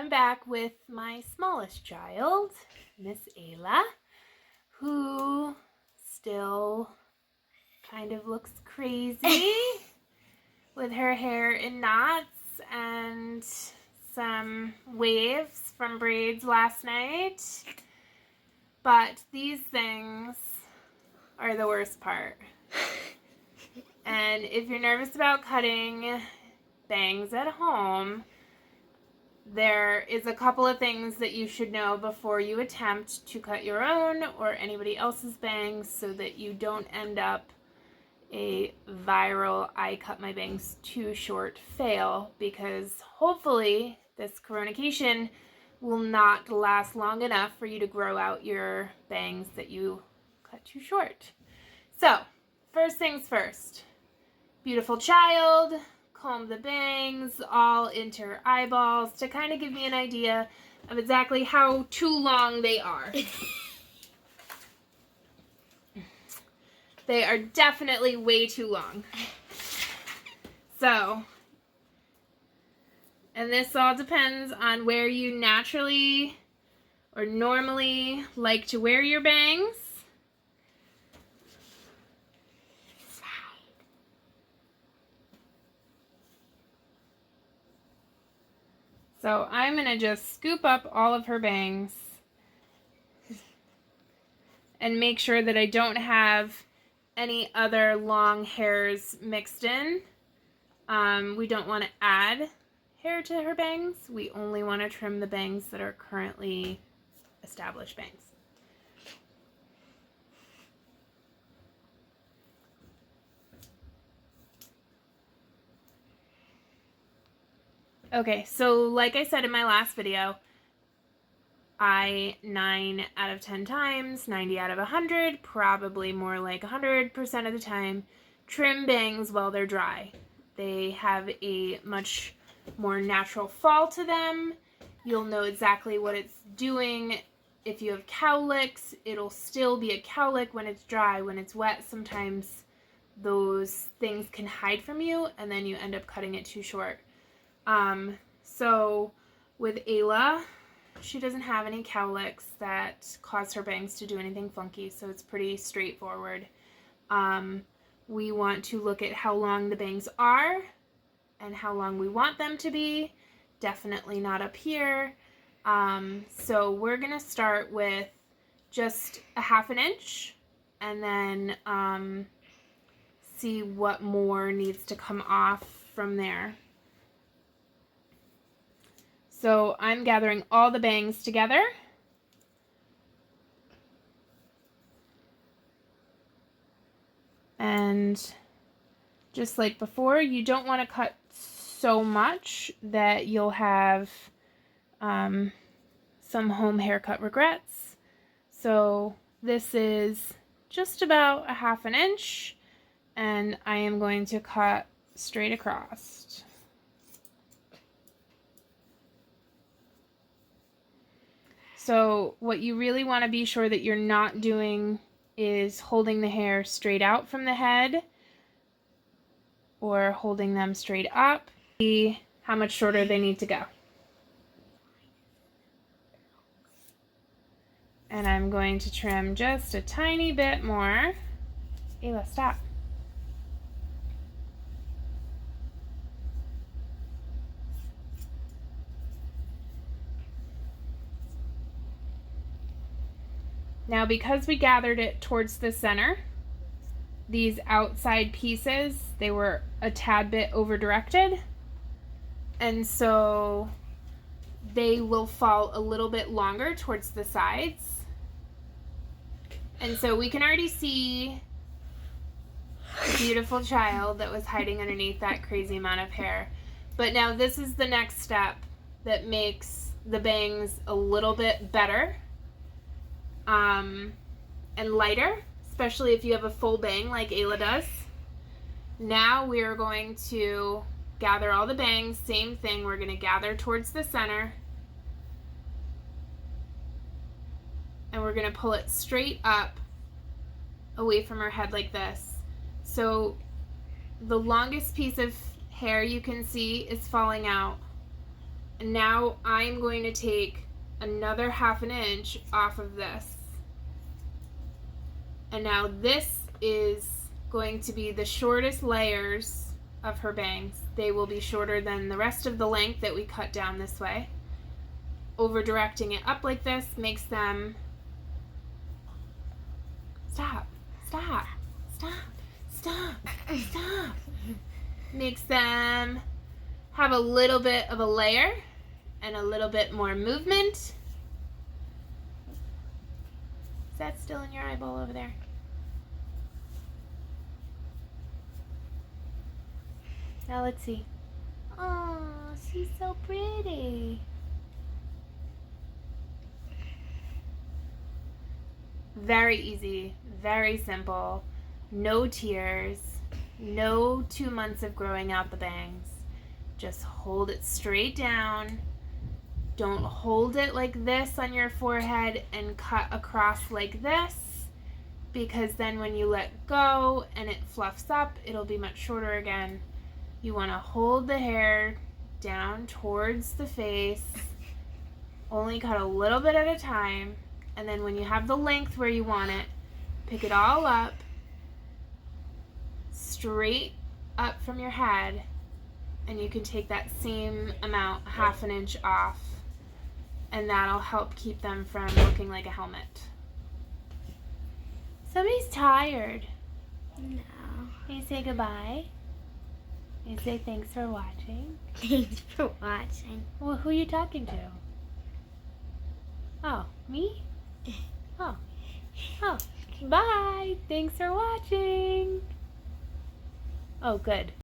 I'm back with my smallest child, Miss Ayla, who still kind of looks crazy with her hair in knots and some waves from braids last night. But these things are the worst part. And if you're nervous about cutting bangs at home, there is a couple of things that you should know before you attempt to cut your own or anybody else's bangs so that you don't end up a viral I cut my bangs too short fail, because hopefully this coronation will not last long enough for you to grow out your bangs that you cut too short. So, first things first. Beautiful child, comb the bangs all into her eyeballs to kind of give me an idea of exactly how too long they are. They are definitely way too long. So, and this all depends on where you naturally or normally like to wear your bangs. So I'm going to just scoop up all of her bangs and make sure that I don't have any other long hairs mixed in. We don't want to add hair to her bangs. We only want to trim the bangs that are currently established bangs. Okay, so like I said in my last video, I 9 out of 10 times, 90 out of 100, probably more like 100% of the time, trim bangs while they're dry. They have a much more natural fall to them. You'll know exactly what it's doing. If you have cowlicks, it'll still be a cowlick when it's dry. When it's wet, sometimes those things can hide from you, and then you end up cutting it too short. So with Ayla, she doesn't have any cowlicks that cause her bangs to do anything funky, so it's pretty straightforward. We want to look at how long the bangs are and how long we want them to be. Definitely not up here. So we're gonna start with just a ½ inch and then see what more needs to come off from there. So I'm gathering all the bangs together. And just like before, you don't want to cut so much that you'll have some home haircut regrets. So this is just about a ½ inch, and I am going to cut straight across. So what you really want to be sure that you're not doing is holding the hair straight out from the head or holding them straight up. See how much shorter they need to go. And I'm going to trim just a tiny bit more. Ayla, stop. Now, because we gathered it towards the center, these outside pieces, they were a tad bit over-directed, and so they will fall a little bit longer towards the sides. And so we can already see the beautiful child that was hiding underneath that crazy amount of hair. But now this is the next step that makes the bangs a little bit better and lighter, especially if you have a full bang like Ayla does. Now we are going to gather all the bangs. Same thing, we're going to gather towards the center, and we're going to pull it straight up away from her head like this. So the longest piece of hair you can see is falling out And now I'm going to take another 1/2 inch off of this. And now this is going to be the shortest layers of her bangs. They will be shorter than the rest of the length that we cut down this way. Over directing it up like this makes them stop. Makes them have a little bit of a layer and a little bit more movement. Is that still in your eyeball over there? Now let's see. Oh, she's so pretty. Very easy, very simple. No tears, no 2 months of growing out the bangs. Just hold it straight down. Don't hold it like this on your forehead and cut across like this, because then when you let go and it fluffs up, it'll be much shorter again. You want to hold the hair down towards the face. Only cut a little bit at a time. And then when you have the length where you want it, pick it all up, straight up from your head, and you can take that same amount, 1/2 inch off, and that'll help keep them from looking like a helmet. Somebody's tired. No. Can you say goodbye? Can you say thanks for watching? Thanks for watching. Well, who are you talking to? Oh, me? Oh. Bye. Thanks for watching. Oh, good.